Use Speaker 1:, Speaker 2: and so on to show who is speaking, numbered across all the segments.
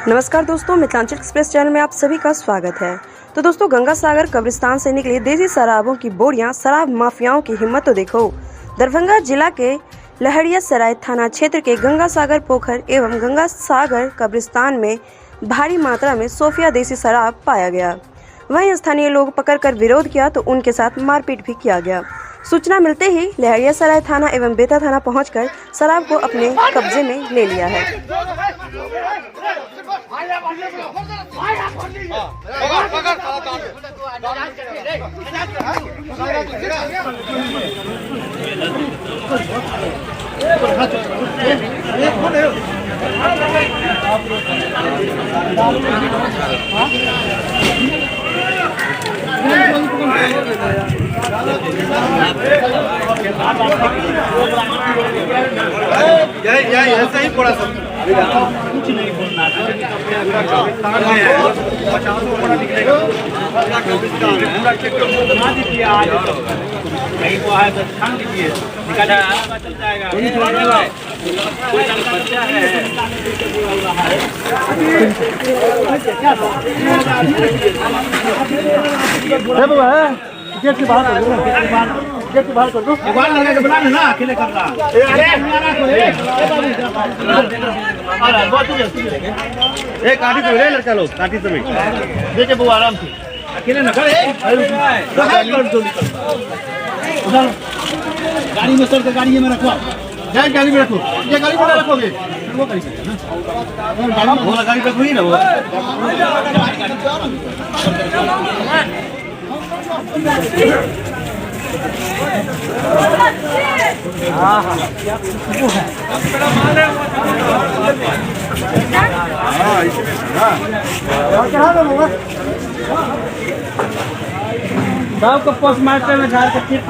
Speaker 1: नमस्कार दोस्तों, Mithilanchal express channel में आप सभी का स्वागत है। तो दोस्तों, गंगा सागर कब्रिस्तान से निकली देसी शराबों की बोरियां, शराब माफियाओं की हिम्मत तो देखो। दरभंगा जिला के लहरियासराय थाना क्षेत्र के गंगा सागर पोखर एवं गंगा सागर कब्रिस्तान में भारी मात्रा में सोफिया देसी शराब पाया गया। वहीं स्थानीय लोग पकड़कर विरोध किया तो उनके साथ मारपीट भी किया गया। सूचना मिलते ही लहरियासराय थाना एवं बेता थाना पहुंचकर शराब को अपने कब्जे में ले लिया है।
Speaker 2: ऐसा ही पड़ा सब कुछ नहीं बोलना कहीं को है तो छान दीजिए, चल जाएगा। गेट से बाहर कर दो, बाहर लगा के बना लेना, अकेले कर रहा। एक काठी से ले लड़का लोग, काठी से देखे वो आराम से अकेले न करे। गाड़ी में सर के गाड़ी में रखो, जाए गाड़ी में रखो, ये गाड़ी में रखोगे वो गाड़ी वो गाड़ी पे कोई ना वो सबको पोस्टमास्टर में झाड़ के ठीक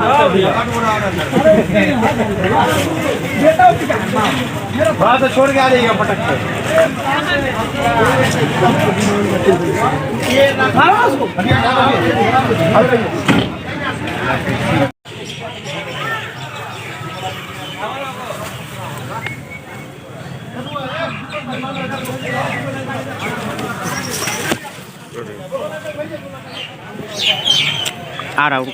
Speaker 2: वहाँ से छोड़ के आ जाइएगा पटक आ रहा हूँ।